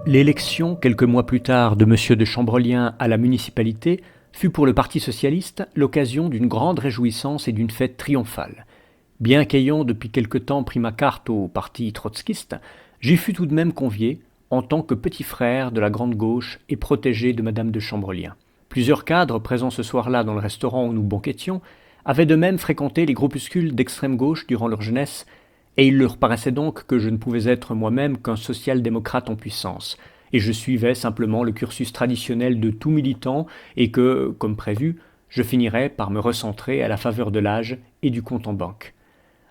L'élection, quelques mois plus tard, de M. de Chambrelien à la municipalité fut pour le Parti socialiste l'occasion d'une grande réjouissance et d'une fête triomphale. Bien qu'ayant depuis quelque temps pris ma carte au parti trotskiste, j'y fus tout de même convié en tant que petit frère de la grande gauche et protégé de Madame de Chambrelien. Plusieurs cadres présents ce soir-là dans le restaurant où nous banquetions avaient de même fréquenté les groupuscules d'extrême gauche durant leur jeunesse, et il leur paraissait donc que je ne pouvais être moi-même qu'un social-démocrate en puissance, et je suivais simplement le cursus traditionnel de tout militant, et que, comme prévu, je finirais par me recentrer à la faveur de l'âge et du compte en banque.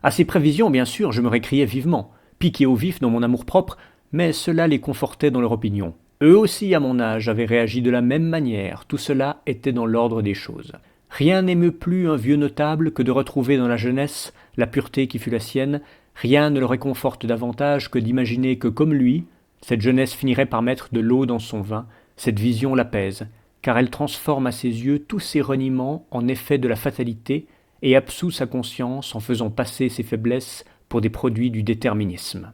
À ces prévisions, bien sûr, je me récriais vivement, piqué au vif dans mon amour-propre, mais cela les confortait dans leur opinion. Eux aussi, à mon âge, avaient réagi de la même manière, tout cela était dans l'ordre des choses. Rien n'émeut plus un vieux notable que de retrouver dans la jeunesse la pureté qui fut la sienne. Rien ne le réconforte davantage que d'imaginer que, comme lui, cette jeunesse finirait par mettre de l'eau dans son vin. Cette vision l'apaise, car elle transforme à ses yeux tous ses reniements en effets de la fatalité et absout sa conscience en faisant passer ses faiblesses pour des produits du déterminisme.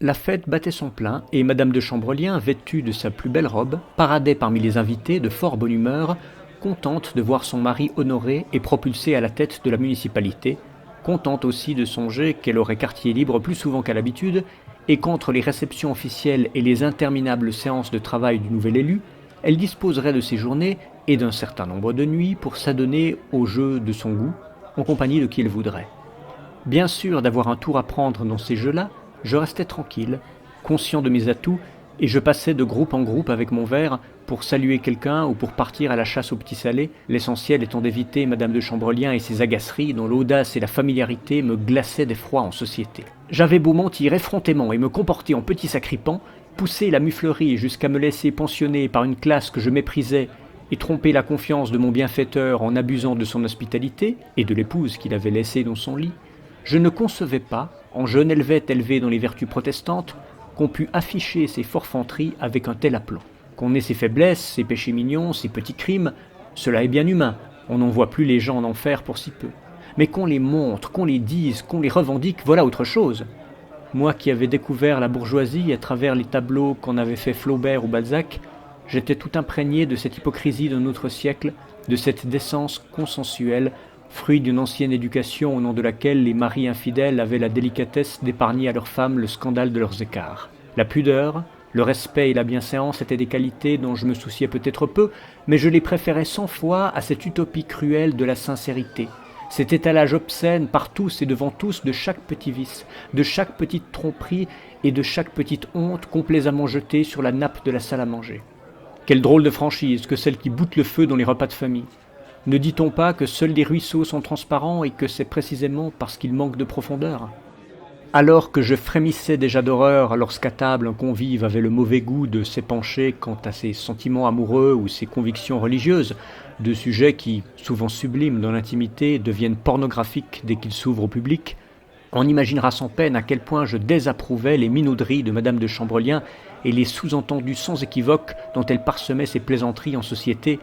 La fête battait son plein et Madame de Chambrelien, vêtue de sa plus belle robe, paradait parmi les invités de fort bonne humeur, contente de voir son mari honoré et propulsé à la tête de la municipalité, contente aussi de songer qu'elle aurait quartier libre plus souvent qu'à l'habitude, et qu'entre les réceptions officielles et les interminables séances de travail du nouvel élu, elle disposerait de ses journées et d'un certain nombre de nuits pour s'adonner au jeu de son goût, en compagnie de qui elle voudrait. Bien sûr d'avoir un tour à prendre dans ces jeux-là, je restais tranquille, conscient de mes atouts, et je passais de groupe en groupe avec mon verre pour saluer quelqu'un ou pour partir à la chasse au petit salé, l'essentiel étant d'éviter Madame de Chambrelien et ses agaceries dont l'audace et la familiarité me glaçaient d'effroi en société. J'avais beau mentir effrontément et me comporter en petit sacripant, pousser la muflerie jusqu'à me laisser pensionner par une classe que je méprisais et tromper la confiance de mon bienfaiteur en abusant de son hospitalité et de l'épouse qu'il avait laissée dans son lit, je ne concevais pas, en jeune helvète élevé dans les vertus protestantes, qu'on pût afficher ses forfanteries avec un tel aplomb. Qu'on ait ses faiblesses, ses péchés mignons, ses petits crimes, cela est bien humain, on n'en voit plus les gens en enfer pour si peu. Mais qu'on les montre, qu'on les dise, qu'on les revendique, voilà autre chose. Moi qui avais découvert la bourgeoisie à travers les tableaux qu'en avaient fait Flaubert ou Balzac, j'étais tout imprégné de cette hypocrisie d'un autre siècle, de cette décence consensuelle, fruit d'une ancienne éducation au nom de laquelle les maris infidèles avaient la délicatesse d'épargner à leurs femmes le scandale de leurs écarts. La pudeur, le respect et la bienséance étaient des qualités dont je me souciais peut-être peu, mais je les préférais 100 fois à cette utopie cruelle de la sincérité, cet étalage obscène par tous et devant tous de chaque petit vice, de chaque petite tromperie et de chaque petite honte complaisamment jetée sur la nappe de la salle à manger. Quelle drôle de franchise que celle qui boute le feu dans les repas de famille. Ne dit-on pas que seuls les ruisseaux sont transparents et que c'est précisément parce qu'ils manquent de profondeur ? Alors que je frémissais déjà d'horreur lorsqu'à table un convive avait le mauvais goût de s'épancher quant à ses sentiments amoureux ou ses convictions religieuses, deux sujets qui, souvent sublimes dans l'intimité, deviennent pornographiques dès qu'ils s'ouvrent au public, on imaginera sans peine à quel point je désapprouvais les minauderies de Madame de Chambrelien et les sous-entendus sans équivoque dont elle parsemait ses plaisanteries en société,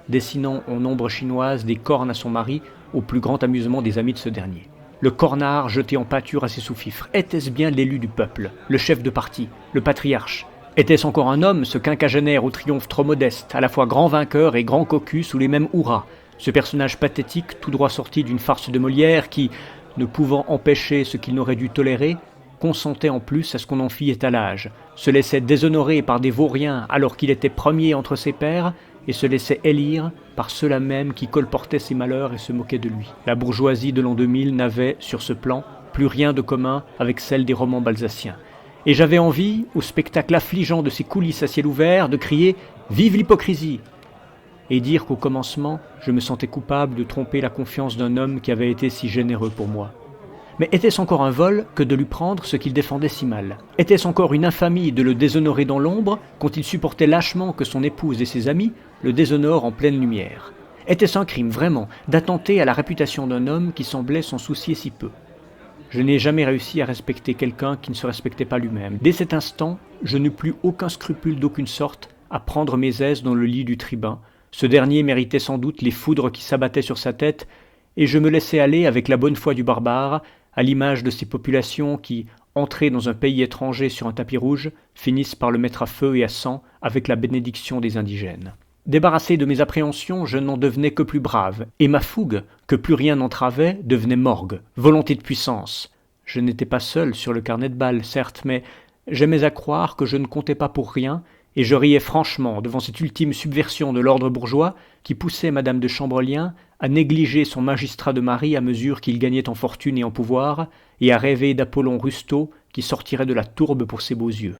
dessinant en ombre chinoise des cornes à son mari au plus grand amusement des amis de ce dernier. Le cornard jeté en pâture à ses sous-fifres, était-ce bien l'élu du peuple, le chef de parti, le patriarche ? Était-ce encore un homme, ce quinquagénaire au triomphe trop modeste, à la fois grand vainqueur et grand cocu sous les mêmes hurrahs, ce personnage pathétique tout droit sorti d'une farce de Molière qui, ne pouvant empêcher ce qu'il n'aurait dû tolérer, consentait en plus à ce qu'on en fît étalage, se laissait déshonorer par des vauriens alors qu'il était premier entre ses pairs, et se laissait élire par ceux-là même qui colportaient ses malheurs et se moquaient de lui. La bourgeoisie de l'an 2000 n'avait, sur ce plan, plus rien de commun avec celle des romans balsaciens. Et j'avais envie, au spectacle affligeant de ces coulisses à ciel ouvert, de crier « Vive l'hypocrisie !» et dire qu'au commencement, je me sentais coupable de tromper la confiance d'un homme qui avait été si généreux pour moi. Mais était-ce encore un vol que de lui prendre ce qu'il défendait si mal ? Était-ce encore une infamie de le déshonorer dans l'ombre, quand il supportait lâchement que son épouse et ses amis le déshonorent en pleine lumière ? Était-ce un crime, vraiment, d'attenter à la réputation d'un homme qui semblait s'en soucier si peu ? Je n'ai jamais réussi à respecter quelqu'un qui ne se respectait pas lui-même. Dès cet instant, je n'eus plus aucun scrupule d'aucune sorte à prendre mes aises dans le lit du tribun. Ce dernier méritait sans doute les foudres qui s'abattaient sur sa tête, et je me laissais aller avec la bonne foi du barbare, à l'image de ces populations qui, entrer dans un pays étranger sur un tapis rouge, finissent par le mettre à feu et à sang avec la bénédiction des indigènes. Débarrassé de mes appréhensions, je n'en devenais que plus brave, et ma fougue, que plus rien n'entravait, devenait morgue, volonté de puissance. Je n'étais pas seul sur le carnet de balles, certes, mais j'aimais à croire que je ne comptais pas pour rien, et je riais franchement devant cette ultime subversion de l'ordre bourgeois qui poussait madame de Chambrelien à négliger son magistrat de mari à mesure qu'il gagnait en fortune et en pouvoir, et à rêver d'Apollon Rustaud qui sortirait de la tourbe pour ses beaux yeux.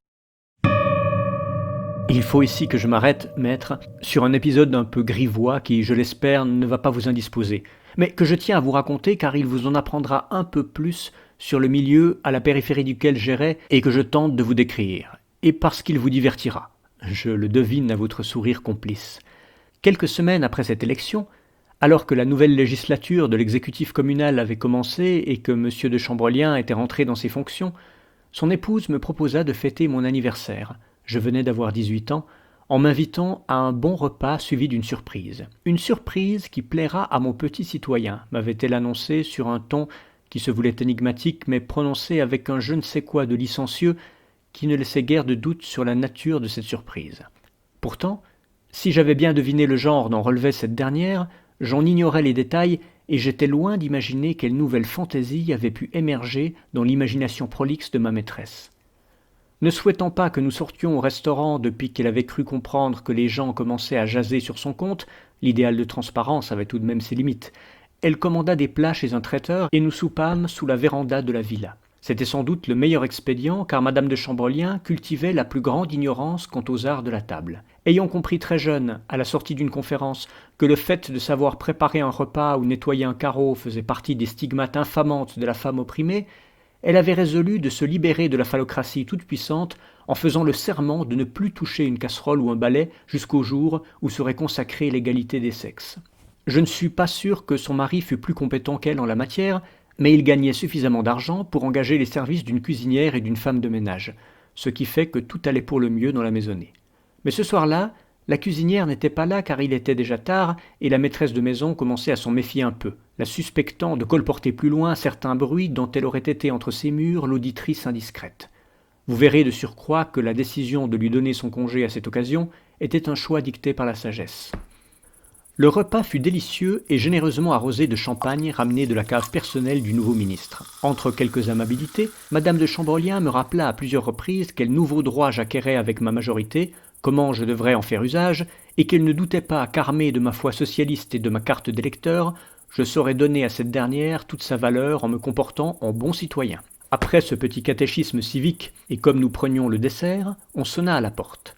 Il faut ici que je m'arrête, maître, sur un épisode un peu grivois qui, je l'espère, ne va pas vous indisposer, mais que je tiens à vous raconter car il vous en apprendra un peu plus sur le milieu à la périphérie duquel j'errais et que je tente de vous décrire, et parce qu'il vous divertira. Je le devine à votre sourire complice. Quelques semaines après cette élection, alors que la nouvelle législature de l'exécutif communal avait commencé et que M. de Chambrelien était rentré dans ses fonctions, son épouse me proposa de fêter mon anniversaire. Je venais d'avoir 18 ans, en m'invitant à un bon repas suivi d'une surprise. Une surprise qui plaira à mon petit citoyen, m'avait-elle annoncé sur un ton qui se voulait énigmatique, mais prononcé avec un je ne sais quoi de licencieux qui ne laissait guère de doute sur la nature de cette surprise. Pourtant, si j'avais bien deviné le genre dont relevait cette dernière, j'en ignorais les détails et j'étais loin d'imaginer quelle nouvelle fantaisie avait pu émerger dans l'imagination prolixe de ma maîtresse. Ne souhaitant pas que nous sortions au restaurant depuis qu'elle avait cru comprendre que les gens commençaient à jaser sur son compte, l'idéal de transparence avait tout de même ses limites, elle commanda des plats chez un traiteur et nous soupâmes sous la véranda de la villa. C'était sans doute le meilleur expédient car madame de Chambrelien cultivait la plus grande ignorance quant aux arts de la table. Ayant compris très jeune, à la sortie d'une conférence, que le fait de savoir préparer un repas ou nettoyer un carreau faisait partie des stigmates infamantes de la femme opprimée, elle avait résolu de se libérer de la phallocratie toute-puissante en faisant le serment de ne plus toucher une casserole ou un balai jusqu'au jour où serait consacrée l'égalité des sexes. Je ne suis pas sûr que son mari fût plus compétent qu'elle en la matière, mais il gagnait suffisamment d'argent pour engager les services d'une cuisinière et d'une femme de ménage, ce qui fait que tout allait pour le mieux dans la maisonnée. Mais ce soir-là, la cuisinière n'était pas là car il était déjà tard et la maîtresse de maison commençait à s'en méfier un peu, la suspectant de colporter plus loin certains bruits dont elle aurait été entre ses murs l'auditrice indiscrète. Vous verrez de surcroît que la décision de lui donner son congé à cette occasion était un choix dicté par la sagesse. Le repas fut délicieux et généreusement arrosé de champagne ramené de la cave personnelle du nouveau ministre. Entre quelques amabilités, madame de Chambrelien me rappela à plusieurs reprises quel nouveau droit j'acquérais avec ma majorité, comment je devrais en faire usage, et qu'elle ne doutait pas qu'armé de ma foi socialiste et de ma carte d'électeur, je saurais donner à cette dernière toute sa valeur en me comportant en bon citoyen. Après ce petit catéchisme civique, et comme nous prenions le dessert, on sonna à la porte.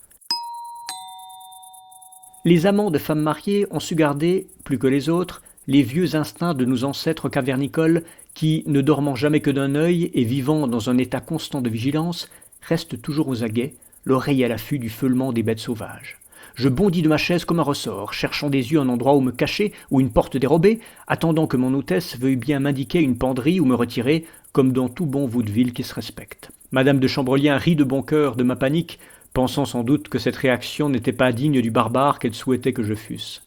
Les amants de femmes mariées ont su garder, plus que les autres, les vieux instincts de nos ancêtres cavernicoles qui, ne dormant jamais que d'un œil et vivant dans un état constant de vigilance, restent toujours aux aguets, l'oreille à l'affût du feulement des bêtes sauvages. Je bondis de ma chaise comme un ressort, cherchant des yeux un endroit où me cacher ou une porte dérobée, attendant que mon hôtesse veuille bien m'indiquer une penderie ou me retirer, comme dans tout bon vaudeville qui se respecte. Madame de Chambrelien rit de bon cœur de ma panique, pensant sans doute que cette réaction n'était pas digne du barbare qu'elle souhaitait que je fusse.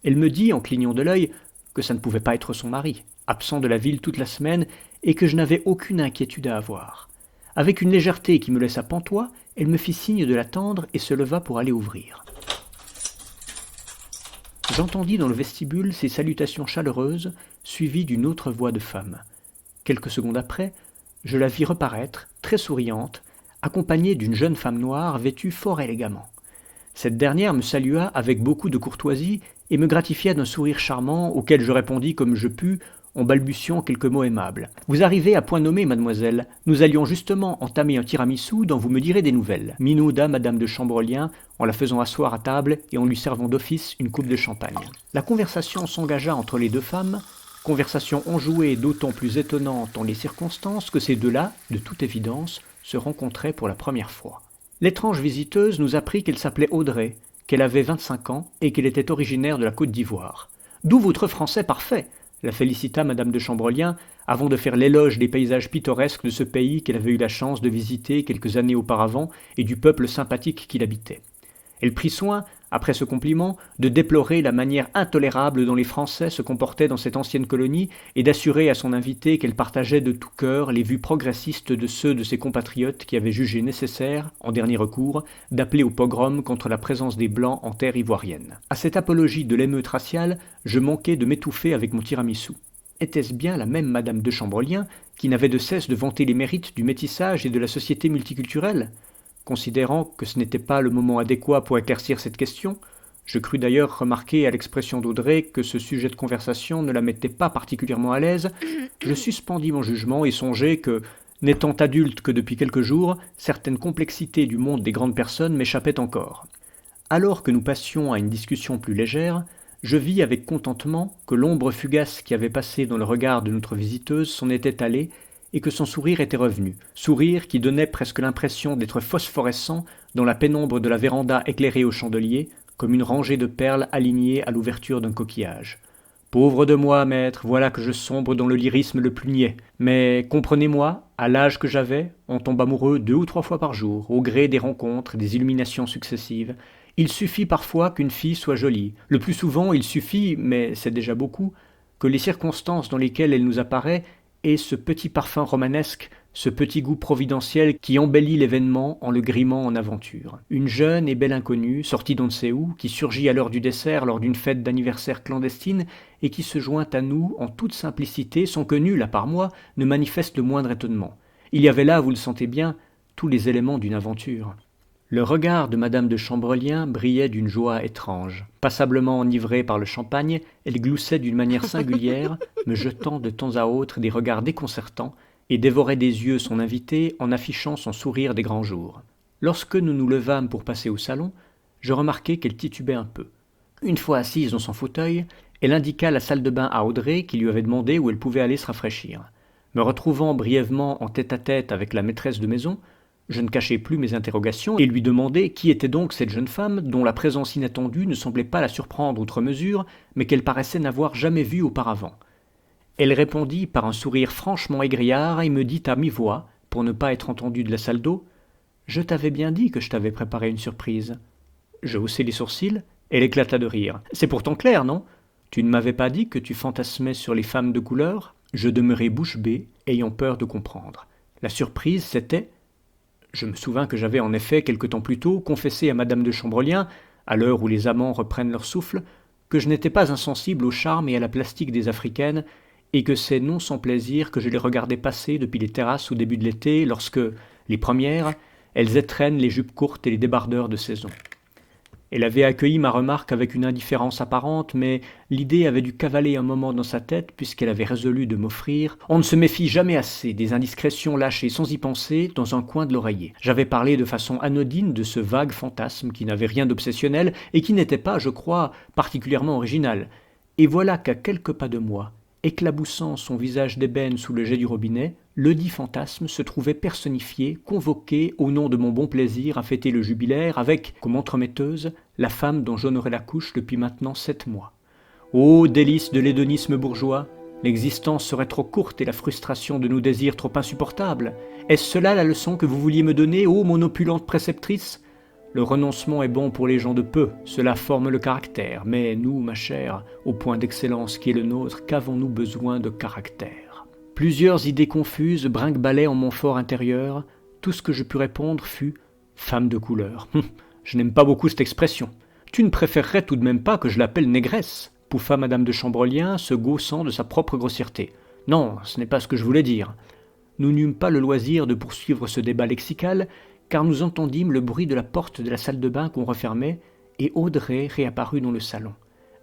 Elle me dit, en clignant de l'œil, que ça ne pouvait pas être son mari, absent de la ville toute la semaine, et que je n'avais aucune inquiétude à avoir. Avec une légèreté qui me laissa pantois, elle me fit signe de l'attendre et se leva pour aller ouvrir. J'entendis dans le vestibule ces salutations chaleureuses, suivies d'une autre voix de femme. Quelques secondes après, je la vis reparaître, très souriante, accompagnée d'une jeune femme noire vêtue fort élégamment. Cette dernière me salua avec beaucoup de courtoisie et me gratifia d'un sourire charmant auquel je répondis comme je pus, en balbutiant quelques mots aimables. « Vous arrivez à point nommé, mademoiselle. Nous allions justement entamer un tiramisu dont vous me direz des nouvelles. » minauda madame de Chambrelien en la faisant asseoir à table et en lui servant d'office une coupe de champagne. La conversation s'engagea entre les deux femmes, conversation enjouée d'autant plus étonnante dans les circonstances que ces deux-là, de toute évidence, se rencontraient pour la première fois. L'étrange visiteuse nous apprit qu'elle s'appelait Audrey, qu'elle avait 25 ans et qu'elle était originaire de la Côte d'Ivoire. « D'où votre français parfait !» la félicita madame de Chambrelien avant de faire l'éloge des paysages pittoresques de ce pays qu'elle avait eu la chance de visiter quelques années auparavant et du peuple sympathique qui l'habitait. Elle prit soin, après ce compliment, de déplorer la manière intolérable dont les Français se comportaient dans cette ancienne colonie et d'assurer à son invité qu'elle partageait de tout cœur les vues progressistes de ceux de ses compatriotes qui avaient jugé nécessaire, en dernier recours, d'appeler au pogrom contre la présence des Blancs en terre ivoirienne. À cette apologie de l'émeute raciale, je manquais de m'étouffer avec mon tiramisu. Était-ce bien la même Madame de Chambrolien qui n'avait de cesse de vanter les mérites du métissage et de la société multiculturelle ? Considérant que ce n'était pas le moment adéquat pour éclaircir cette question, je crus d'ailleurs remarquer à l'expression d'Audrey que ce sujet de conversation ne la mettait pas particulièrement à l'aise, je suspendis mon jugement et songeai que, n'étant adulte que depuis quelques jours, certaines complexités du monde des grandes personnes m'échappaient encore. Alors que nous passions à une discussion plus légère, je vis avec contentement que l'ombre fugace qui avait passé dans le regard de notre visiteuse s'en était allée et que son sourire était revenu, sourire qui donnait presque l'impression d'être phosphorescent dans la pénombre de la véranda éclairée au chandelier, comme une rangée de perles alignées à l'ouverture d'un coquillage. Pauvre de moi, maître, voilà que je sombre dans le lyrisme le plus niais. Mais comprenez-moi, à l'âge que j'avais, on tombe amoureux 2 ou 3 fois par jour, au gré des rencontres, des illuminations successives. Il suffit parfois qu'une fille soit jolie. Le plus souvent, il suffit, mais c'est déjà beaucoup, que les circonstances dans lesquelles elle nous apparaît aient ce petit parfum romanesque, ce petit goût providentiel qui embellit l'événement en le grimant en aventure. Une jeune et belle inconnue, sortie d'on ne sait où, qui surgit à l'heure du dessert lors d'une fête d'anniversaire clandestine et qui se joint à nous en toute simplicité sans que nul, à part moi, ne manifeste le moindre étonnement. Il y avait là, vous le sentez bien, tous les éléments d'une aventure. Le regard de Madame de Chambrelien brillait d'une joie étrange. Passablement enivrée par le champagne, elle gloussait d'une manière singulière, me jetant de temps à autre des regards déconcertants, et dévorait des yeux son invité en affichant son sourire des grands jours. Lorsque nous nous levâmes pour passer au salon, je remarquai qu'elle titubait un peu. Une fois assise dans son fauteuil, elle indiqua la salle de bain à Audrey qui lui avait demandé où elle pouvait aller se rafraîchir. Me retrouvant brièvement en tête-à-tête avec la maîtresse de maison, je ne cachai plus mes interrogations et lui demandai qui était donc cette jeune femme dont la présence inattendue ne semblait pas la surprendre outre mesure, mais qu'elle paraissait n'avoir jamais vue auparavant. Elle répondit par un sourire franchement égriard et me dit à mi-voix, pour ne pas être entendue de la salle d'eau, « Je t'avais bien dit que je t'avais préparé une surprise. » Je haussai les sourcils, elle éclata de rire. « C'est pourtant clair, non ? Tu ne m'avais pas dit que tu fantasmais sur les femmes de couleur ?» Je demeurai bouche bée, ayant peur de comprendre. La surprise, c'était... Je me souvins que j'avais en effet, quelque temps plus tôt, confessé à Madame de Chambrelien, à l'heure où les amants reprennent leur souffle, que je n'étais pas insensible au charme et à la plastique des Africaines, et que c'est non sans plaisir que je les regardais passer depuis les terrasses au début de l'été, lorsque, les premières, elles étrennent les jupes courtes et les débardeurs de saison. Elle avait accueilli ma remarque avec une indifférence apparente, mais l'idée avait dû cavaler un moment dans sa tête, puisqu'elle avait résolu de m'offrir. On ne se méfie jamais assez des indiscrétions lâchées sans y penser dans un coin de l'oreiller. J'avais parlé de façon anodine de ce vague fantasme qui n'avait rien d'obsessionnel et qui n'était pas, je crois, particulièrement original. Et voilà qu'à quelques pas de moi, éclaboussant son visage d'ébène sous le jet du robinet, ledit fantasme se trouvait personnifié, convoqué au nom de mon bon plaisir à fêter le jubilaire avec, comme entremetteuse, la femme dont j'honorais la couche depuis maintenant 7 mois. Ô délice de l'hédonisme bourgeois! L'existence serait trop courte et la frustration de nos désirs trop insupportable. Est-ce cela la leçon que vous vouliez me donner, ô mon opulente préceptrice? Le renoncement est bon pour les gens de peu, cela forme le caractère, mais nous, ma chère, au point d'excellence qui est le nôtre, qu'avons-nous besoin de caractère? Plusieurs idées confuses brinque-ballaient en mon fort intérieur. Tout ce que je pus répondre fut « femme de couleur ». Je n'aime pas beaucoup cette expression. Tu ne préférerais tout de même pas que je l'appelle négresse, pouffa Madame de Chambrelien, se gaussant de sa propre grossièreté. Non, ce n'est pas ce que je voulais dire. Nous n'eûmes pas le loisir de poursuivre ce débat lexical, car nous entendîmes le bruit de la porte de la salle de bain qu'on refermait, et Audrey réapparut dans le salon.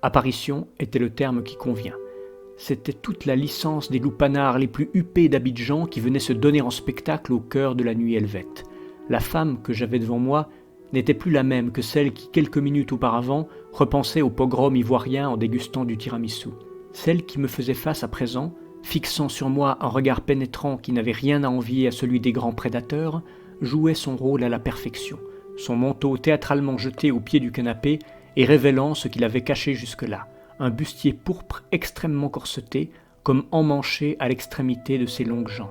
Apparition était le terme qui convient. C'était toute la licence des loupanards les plus huppés d'Abidjan qui venaient se donner en spectacle au cœur de la nuit helvète. La femme que j'avais devant moi n'était plus la même que celle qui, quelques minutes auparavant, repensait au pogrom ivoirien en dégustant du tiramisu. Celle qui me faisait face à présent, fixant sur moi un regard pénétrant qui n'avait rien à envier à celui des grands prédateurs, jouait son rôle à la perfection, son manteau théâtralement jeté au pied du canapé et révélant ce qu'il avait caché jusque-là, un bustier pourpre extrêmement corseté, comme emmanché à l'extrémité de ses longues jambes.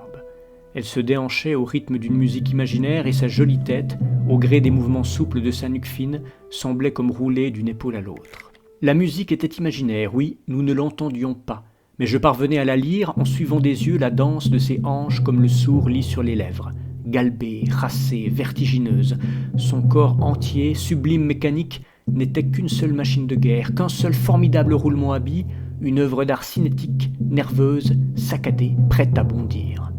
Elle se déhanchait au rythme d'une musique imaginaire et sa jolie tête, au gré des mouvements souples de sa nuque fine, semblait comme rouler d'une épaule à l'autre. La musique était imaginaire, oui, nous ne l'entendions pas, mais je parvenais à la lire en suivant des yeux la danse de ses hanches comme le sourd lit sur les lèvres. Galbée, racée, vertigineuse, son corps entier, sublime mécanique, n'était qu'une seule machine de guerre, qu'un seul formidable roulement à billes, une œuvre d'art cinétique, nerveuse, saccadée, prête à bondir.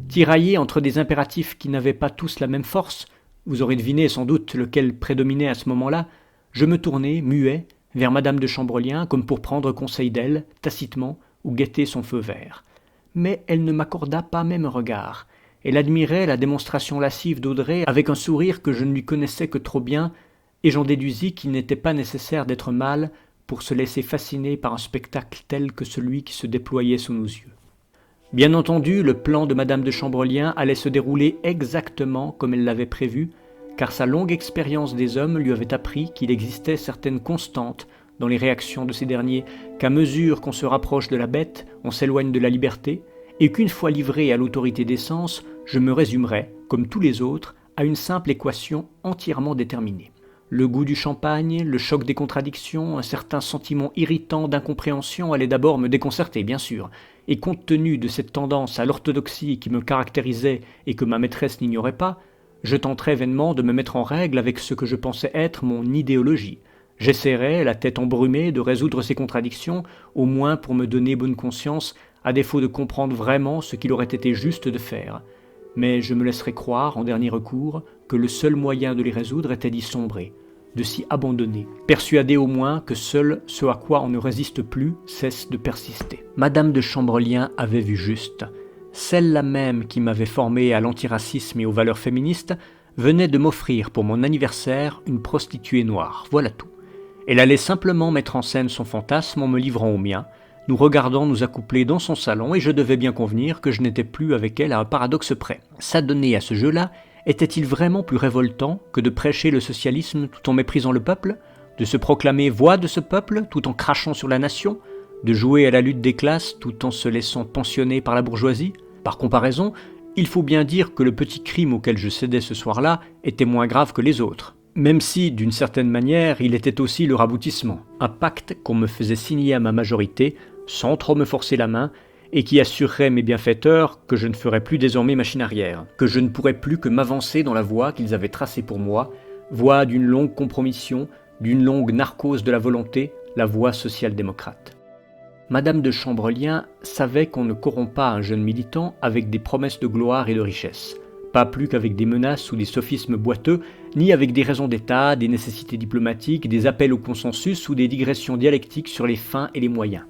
Tiraillé entre des impératifs qui n'avaient pas tous la même force, vous aurez deviné sans doute lequel prédominait à ce moment-là, je me tournai, muet, vers madame de Chambrelien, comme pour prendre conseil d'elle, tacitement, ou guetter son feu vert. Mais elle ne m'accorda pas même un regard. Elle admirait la démonstration lascive d'Audrey avec un sourire que je ne lui connaissais que trop bien, et j'en déduisis qu'il n'était pas nécessaire d'être mâle pour se laisser fasciner par un spectacle tel que celui qui se déployait sous nos yeux. Bien entendu, le plan de madame de Chambrelien allait se dérouler exactement comme elle l'avait prévu, car sa longue expérience des hommes lui avait appris qu'il existait certaines constantes dans les réactions de ces derniers, qu'à mesure qu'on se rapproche de la bête, on s'éloigne de la liberté, et qu'une fois livré à l'autorité des sens, je me résumerais, comme tous les autres, à une simple équation entièrement déterminée. Le goût du champagne, le choc des contradictions, un certain sentiment irritant d'incompréhension allaient d'abord me déconcerter, bien sûr, et compte tenu de cette tendance à l'orthodoxie qui me caractérisait et que ma maîtresse n'ignorait pas, je tenterais vainement de me mettre en règle avec ce que je pensais être mon idéologie. J'essaierais, la tête embrumée, de résoudre ces contradictions, au moins pour me donner bonne conscience, à défaut de comprendre vraiment ce qu'il aurait été juste de faire. Mais je me laisserais croire, en dernier recours, que le seul moyen de les résoudre était d'y sombrer, de s'y abandonner, persuadé au moins que seul ce à quoi on ne résiste plus cesse de persister. Madame de Chambrelien avait vu juste. Celle-là même qui m'avait formé à l'antiracisme et aux valeurs féministes venait de m'offrir pour mon anniversaire une prostituée noire, voilà tout. Elle allait simplement mettre en scène son fantasme en me livrant au mien, nous regardant nous accoupler dans son salon et je devais bien convenir que je n'étais plus avec elle à un paradoxe près. S'adonner à ce jeu-là était-il vraiment plus révoltant que de prêcher le socialisme tout en méprisant le peuple, de se proclamer voix de ce peuple tout en crachant sur la nation, de jouer à la lutte des classes tout en se laissant pensionner par la bourgeoisie? Par comparaison, il faut bien dire que le petit crime auquel je cédais ce soir-là était moins grave que les autres. Même si, d'une certaine manière, il était aussi le raboutissement, un pacte qu'on me faisait signer à ma majorité, sans trop me forcer la main, et qui assurerait mes bienfaiteurs que je ne ferais plus désormais machine arrière, que je ne pourrais plus que m'avancer dans la voie qu'ils avaient tracée pour moi, voie d'une longue compromission, d'une longue narcose de la volonté, la voie social-démocrate. Madame de Chambrelien savait qu'on ne corrompt pas un jeune militant avec des promesses de gloire et de richesse, pas plus qu'avec des menaces ou des sophismes boiteux, ni avec des raisons d'État, des nécessités diplomatiques, des appels au consensus ou des digressions dialectiques sur les fins et les moyens.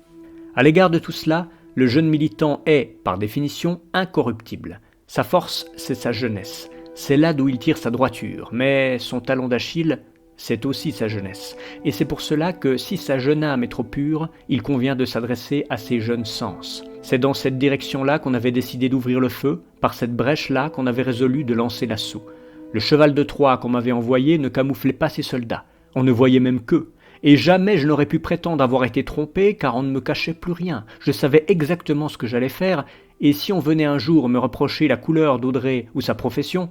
À l'égard de tout cela, le jeune militant est, par définition, incorruptible. Sa force, c'est sa jeunesse. C'est là d'où il tire sa droiture, mais son talon d'Achille, c'est aussi sa jeunesse. Et c'est pour cela que, si sa jeune âme est trop pure, il convient de s'adresser à ses jeunes sens. C'est dans cette direction-là qu'on avait décidé d'ouvrir le feu, par cette brèche-là qu'on avait résolu de lancer l'assaut. Le cheval de Troie qu'on m'avait envoyé ne camouflait pas ses soldats. On ne voyait même qu'eux. Et jamais je n'aurais pu prétendre avoir été trompé, car on ne me cachait plus rien. Je savais exactement ce que j'allais faire, et si on venait un jour me reprocher la couleur d'Audrey ou sa profession,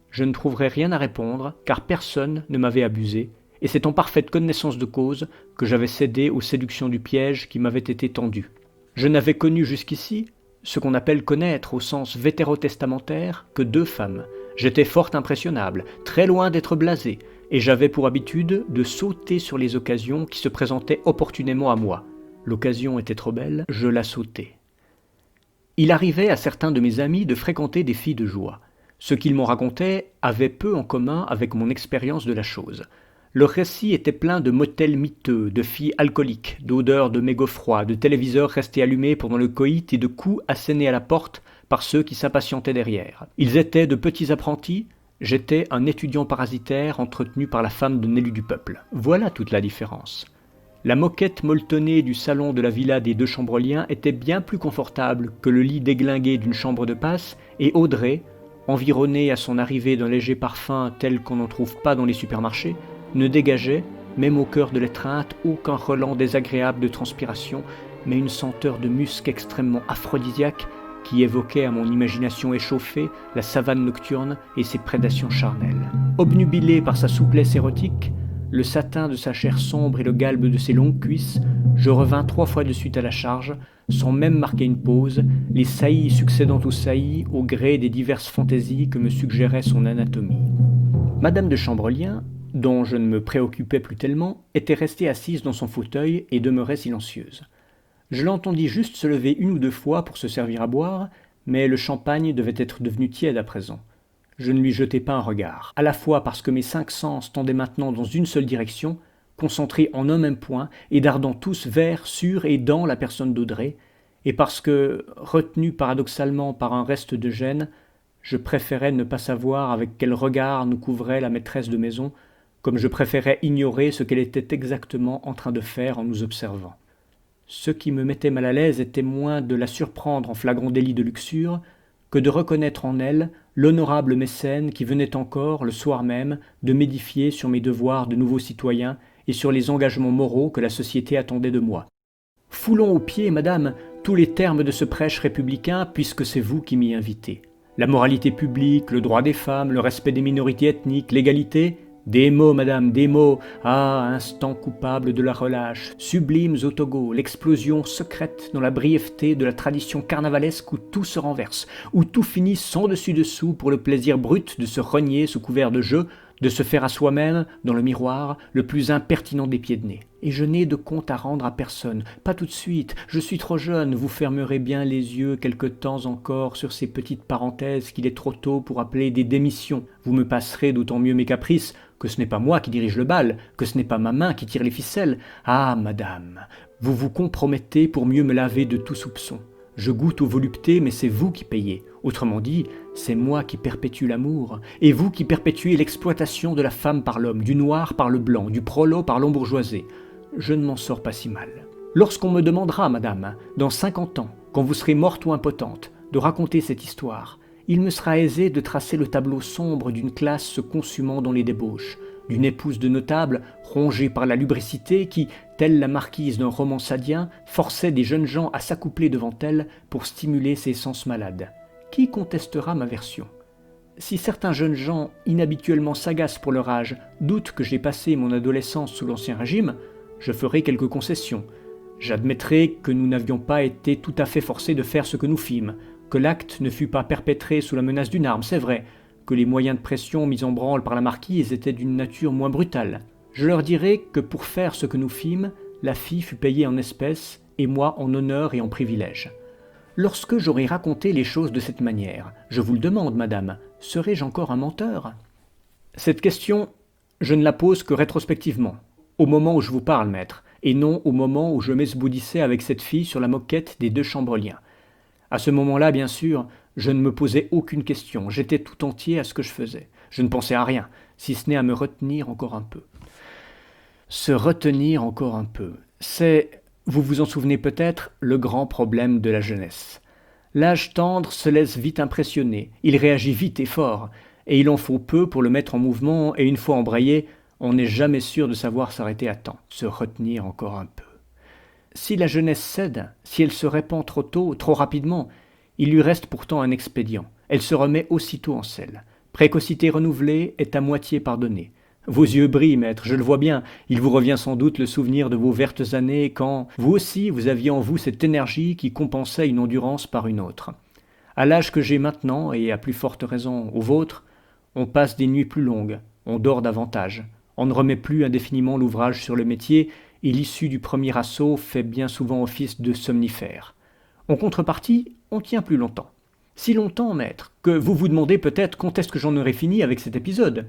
je ne trouverais rien à répondre, car personne ne m'avait abusé, et c'est en parfaite connaissance de cause que j'avais cédé aux séductions du piège qui m'avait été tendu. Je n'avais connu jusqu'ici, ce qu'on appelle connaître au sens vétérotestamentaire, que 2 femmes. J'étais fort impressionnable, très loin d'être blasé, et j'avais pour habitude de sauter sur les occasions qui se présentaient opportunément à moi. L'occasion était trop belle, je la sautais. Il arrivait à certains de mes amis de fréquenter des filles de joie. Ce qu'ils m'en racontaient avait peu en commun avec mon expérience de la chose. Leur récit était plein de motels miteux, de filles alcooliques, d'odeurs de mégots froids, de téléviseurs restés allumés pendant le coït et de coups assénés à la porte par ceux qui s'impatientaient derrière. Ils étaient de petits apprentis, j'étais un étudiant parasitaire entretenu par la femme d'un élu du peuple. Voilà toute la différence. La moquette molletonnée du salon de la villa des 2 Chambreliens était bien plus confortable que le lit déglingué d'une chambre de passe, et Audrey, environnée à son arrivée d'un léger parfum tel qu'on n'en trouve pas dans les supermarchés, ne dégageait, même au cœur de l'étreinte, aucun relent désagréable de transpiration, mais une senteur de musc extrêmement aphrodisiaque qui évoquait à mon imagination échauffée la savane nocturne et ses prédations charnelles. Obnubilé par sa souplesse érotique, le satin de sa chair sombre et le galbe de ses longues cuisses, je revins 3 fois de suite à la charge, sans même marquer une pause, les saillies succédant aux saillies au gré des diverses fantaisies que me suggérait son anatomie. Madame de Chambrelien, dont je ne me préoccupais plus tellement, était restée assise dans son fauteuil et demeurait silencieuse. Je l'entendis juste se lever 1 ou 2 fois pour se servir à boire, mais le champagne devait être devenu tiède à présent. Je ne lui jetai pas un regard, à la fois parce que mes 5 sens tendaient maintenant dans une seule direction, concentrés en un même point et dardant tous vers, sur et dans la personne d'Audrey, et parce que, retenu paradoxalement par un reste de gêne, je préférais ne pas savoir avec quel regard nous couvrait la maîtresse de maison, comme je préférais ignorer ce qu'elle était exactement en train de faire en nous observant. Ce qui me mettait mal à l'aise était moins de la surprendre en flagrant délit de luxure que de reconnaître en elle l'honorable mécène qui venait encore, le soir même, de m'édifier sur mes devoirs de nouveau citoyen et sur les engagements moraux que la société attendait de moi. Foulons aux pieds, madame, tous les termes de ce prêche républicain, puisque c'est vous qui m'y invitez. La moralité publique, le droit des femmes, le respect des minorités ethniques, l'égalité. Des mots, madame, des mots. Ah, instant coupable de la relâche, sublimes au Togo, l'explosion secrète dans la brièveté de la tradition carnavalesque où tout se renverse, où tout finit sans dessus-dessous pour le plaisir brut de se renier sous couvert de jeu, de se faire à soi-même, dans le miroir, le plus impertinent des pieds de nez. Et je n'ai de compte à rendre à personne, pas tout de suite, je suis trop jeune, vous fermerez bien les yeux quelque temps encore sur ces petites parenthèses qu'il est trop tôt pour appeler des démissions. Vous me passerez d'autant mieux mes caprices, que ce n'est pas moi qui dirige le bal, que ce n'est pas ma main qui tire les ficelles. Ah, madame, vous vous compromettez pour mieux me laver de tout soupçon. Je goûte aux voluptés, mais c'est vous qui payez. Autrement dit, c'est moi qui perpétue l'amour, et vous qui perpétuez l'exploitation de la femme par l'homme, du noir par le blanc, du prolo par l'embourgeoisé. Je ne m'en sors pas si mal. Lorsqu'on me demandera, madame, dans 50 ans, quand vous serez morte ou impotente, de raconter cette histoire, il me sera aisé de tracer le tableau sombre d'une classe se consumant dans les débauches, d'une épouse de notable rongée par la lubricité qui, telle la marquise d'un roman sadien, forçait des jeunes gens à s'accoupler devant elle pour stimuler ses sens malades. Qui contestera ma version ? Si certains jeunes gens, inhabituellement sagaces pour leur âge, doutent que j'ai passé mon adolescence sous l'Ancien Régime, je ferai quelques concessions. J'admettrai que nous n'avions pas été tout à fait forcés de faire ce que nous fîmes, que l'acte ne fut pas perpétré sous la menace d'une arme, c'est vrai, que les moyens de pression mis en branle par la marquise étaient d'une nature moins brutale. Je leur dirai que pour faire ce que nous fîmes, la fille fut payée en espèces, et moi en honneur et en privilège. Lorsque j'aurai raconté les choses de cette manière, je vous le demande, madame, serai-je encore un menteur ? Cette question, je ne la pose que rétrospectivement, au moment où je vous parle, maître, et non au moment où je m'esboudissais avec cette fille sur la moquette des 2 Chambreliens. À ce moment-là, bien sûr, je ne me posais aucune question, j'étais tout entier à ce que je faisais. Je ne pensais à rien, si ce n'est à me retenir encore un peu. Se retenir encore un peu, c'est, vous vous en souvenez peut-être, le grand problème de la jeunesse. L'âge tendre se laisse vite impressionner, il réagit vite et fort, et il en faut peu pour le mettre en mouvement, et une fois embrayé, on n'est jamais sûr de savoir s'arrêter à temps, se retenir encore un peu. Si la jeunesse cède, si elle se répand trop tôt, trop rapidement, il lui reste pourtant un expédient. Elle se remet aussitôt en selle. Précocité renouvelée est à moitié pardonnée. Vos yeux brillent, maître, je le vois bien. Il vous revient sans doute le souvenir de vos vertes années quand, vous aussi, vous aviez en vous cette énergie qui compensait une endurance par une autre. À l'âge que j'ai maintenant, et à plus forte raison au vôtre, on passe des nuits plus longues, on dort davantage. On ne remet plus indéfiniment l'ouvrage sur le métier, et l'issue du premier assaut fait bien souvent office de somnifère. En contrepartie, on tient plus longtemps. Si longtemps, maître, que vous vous demandez peut-être quand est-ce que j'en aurai fini avec cet épisode.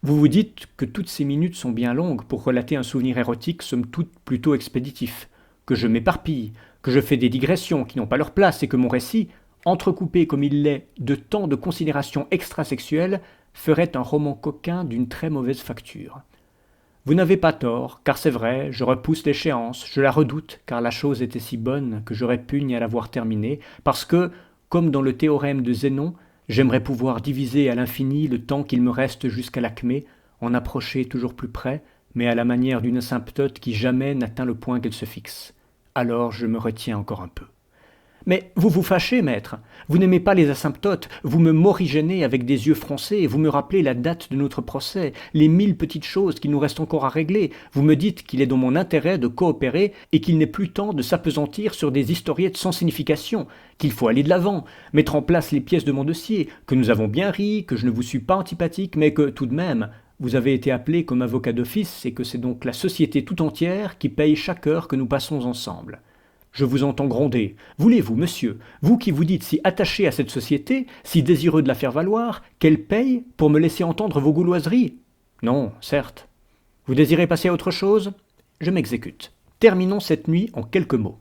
Vous vous dites que toutes ces minutes sont bien longues pour relater un souvenir érotique somme toute plutôt expéditif, que je m'éparpille, que je fais des digressions qui n'ont pas leur place et que mon récit, entrecoupé comme il l'est de tant de considérations extrasexuelles, ferait un roman coquin d'une très mauvaise facture. Vous n'avez pas tort, car c'est vrai, je repousse l'échéance, je la redoute, car la chose était si bonne que je répugne à la voir terminée, parce que, comme dans le théorème de Zénon, j'aimerais pouvoir diviser à l'infini le temps qu'il me reste jusqu'à l'acmé, en approcher toujours plus près, mais à la manière d'une asymptote qui jamais n'atteint le point qu'elle se fixe. Alors je me retiens encore un peu. Mais vous vous fâchez, maître. Vous n'aimez pas les asymptotes, vous me morigénez avec des yeux froncés et vous me rappelez la date de notre procès, les 1000 petites choses qu'il nous reste encore à régler. Vous me dites qu'il est dans mon intérêt de coopérer et qu'il n'est plus temps de s'appesantir sur des historiettes sans signification, qu'il faut aller de l'avant, mettre en place les pièces de mon dossier, que nous avons bien ri, que je ne vous suis pas antipathique, mais que, tout de même, vous avez été appelé comme avocat d'office et que c'est donc la société tout entière qui paye chaque heure que nous passons ensemble. Je vous entends gronder. Voulez-vous, monsieur, vous qui vous dites si attaché à cette société, si désireux de la faire valoir, qu'elle paye pour me laisser entendre vos gauloiseries? Non, certes. Vous désirez passer à autre chose? Je m'exécute. Terminons cette nuit en quelques mots.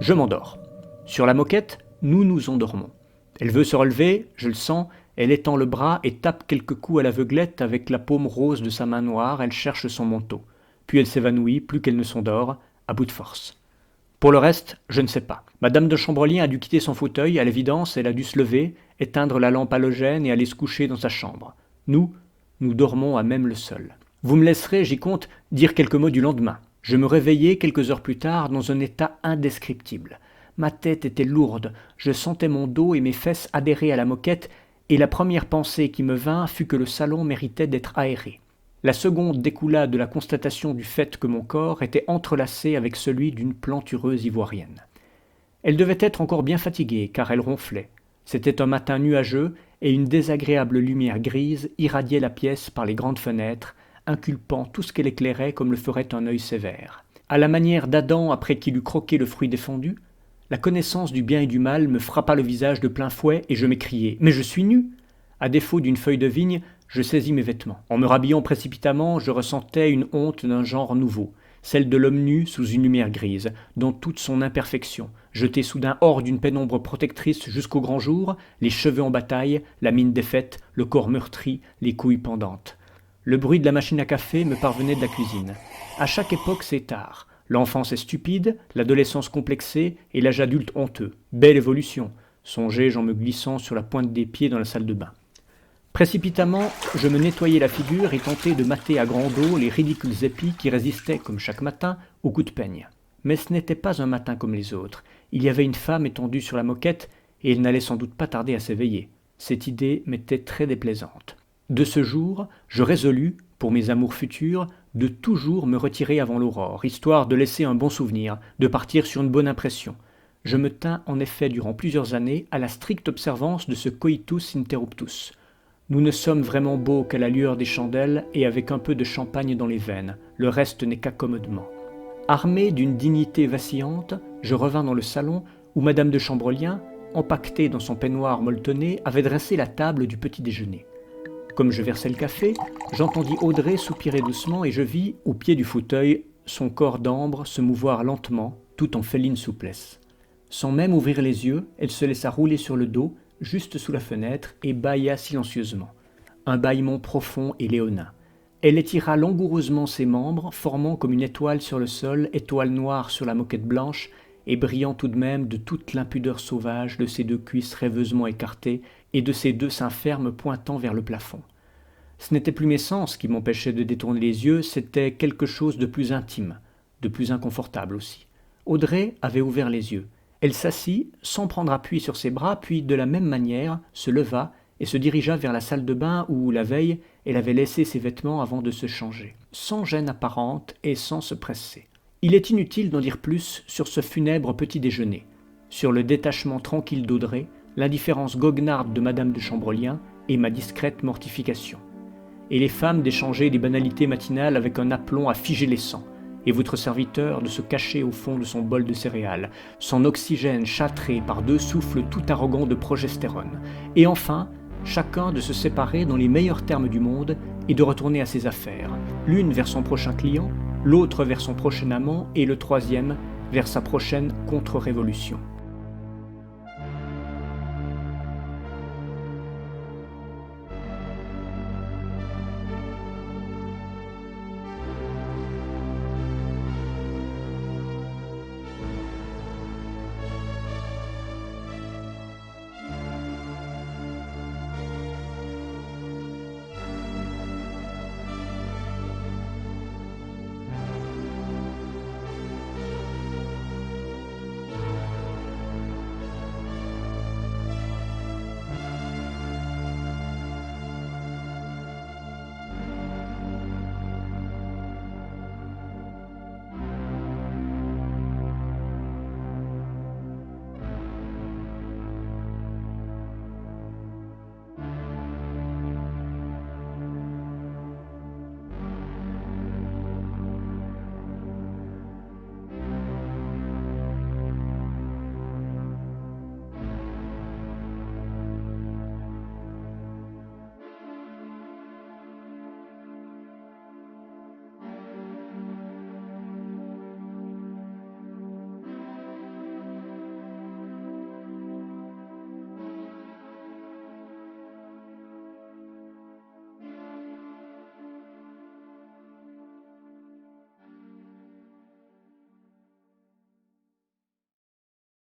Je m'endors. Sur la moquette, nous nous endormons. Elle veut se relever, je le sens, elle étend le bras et tape quelques coups à l'aveuglette avec la paume rose de sa main noire, elle cherche son manteau. Puis elle s'évanouit, plus qu'elle ne s'endort, à bout de force. Pour le reste, je ne sais pas. Madame de Chambrolien a dû quitter son fauteuil, à l'évidence, elle a dû se lever, éteindre la lampe halogène et aller se coucher dans sa chambre. Nous dormons à même le sol. Vous me laisserez, j'y compte, dire quelques mots du lendemain. Je me réveillai quelques heures plus tard dans un état indescriptible. Ma tête était lourde, je sentais mon dos et mes fesses adhérer à la moquette, et la première pensée qui me vint fut que le salon méritait d'être aéré. La seconde découla de la constatation du fait que mon corps était entrelacé avec celui d'une plantureuse ivoirienne. Elle devait être encore bien fatiguée, car elle ronflait. C'était un matin nuageux, et une désagréable lumière grise irradiait la pièce par les grandes fenêtres, inculpant tout ce qu'elle éclairait comme le ferait un œil sévère. À la manière d'Adam après qu'il eut croqué le fruit défendu, la connaissance du bien et du mal me frappa le visage de plein fouet, et je m'écriai « Mais je suis nu !» À défaut d'une feuille de vigne, je saisis mes vêtements. En me rhabillant précipitamment, je ressentais une honte d'un genre nouveau, celle de l'homme nu sous une lumière grise, dans toute son imperfection, jeté soudain hors d'une pénombre protectrice jusqu'au grand jour, les cheveux en bataille, la mine défaite, le corps meurtri, les couilles pendantes. Le bruit de la machine à café me parvenait de la cuisine. À chaque époque, c'est tard. L'enfance est stupide, l'adolescence complexée et l'âge adulte honteux. Belle évolution, songeai-je en me glissant sur la pointe des pieds dans la salle de bain. Précipitamment, je me nettoyai la figure et tentai de mater à grande eau les ridicules épis qui résistaient, comme chaque matin, aux coups de peigne. Mais ce n'était pas un matin comme les autres. Il y avait une femme étendue sur la moquette, et elle n'allait sans doute pas tarder à s'éveiller. Cette idée m'était très déplaisante. De ce jour, je résolus, pour mes amours futurs, de toujours me retirer avant l'aurore, histoire de laisser un bon souvenir, de partir sur une bonne impression. Je me tins en effet durant plusieurs années à la stricte observance de ce coitus interruptus. Nous ne sommes vraiment beaux qu'à la lueur des chandelles et avec un peu de champagne dans les veines, le reste n'est qu'accommodement. Armé d'une dignité vacillante, je revins dans le salon où Madame de Chambrolien, empaquetée dans son peignoir molletonné, avait dressé la table du petit déjeuner. Comme je versais le café, j'entendis Audrey soupirer doucement et je vis, au pied du fauteuil, son corps d'ambre se mouvoir lentement, tout en féline souplesse. Sans même ouvrir les yeux, elle se laissa rouler sur le dos, juste sous la fenêtre, et bâilla silencieusement. Un bâillement profond et léonin. Elle étira langoureusement ses membres, formant comme une étoile sur le sol, étoile noire sur la moquette blanche, et brillant tout de même de toute l'impudeur sauvage de ses deux cuisses rêveusement écartées et de ses deux seins fermes pointant vers le plafond. Ce n'était plus mes sens qui m'empêchaient de détourner les yeux, c'était quelque chose de plus intime, de plus inconfortable aussi. Audrey avait ouvert les yeux. Elle s'assit, sans prendre appui sur ses bras, puis de la même manière se leva et se dirigea vers la salle de bain où, la veille, elle avait laissé ses vêtements avant de se changer, sans gêne apparente et sans se presser. Il est inutile d'en dire plus sur ce funèbre petit déjeuner, sur le détachement tranquille d'Audrey, l'indifférence goguenarde de Madame de Chambrolien et ma discrète mortification. Et les femmes d'échanger des banalités matinales avec un aplomb à figer les sangs, et votre serviteur de se cacher au fond de son bol de céréales, son oxygène châtré par deux souffles tout arrogants de progestérone, et enfin, chacun de se séparer dans les meilleurs termes du monde et de retourner à ses affaires, l'une vers son prochain client, l'autre vers son prochain amant et le troisième vers sa prochaine contre-révolution.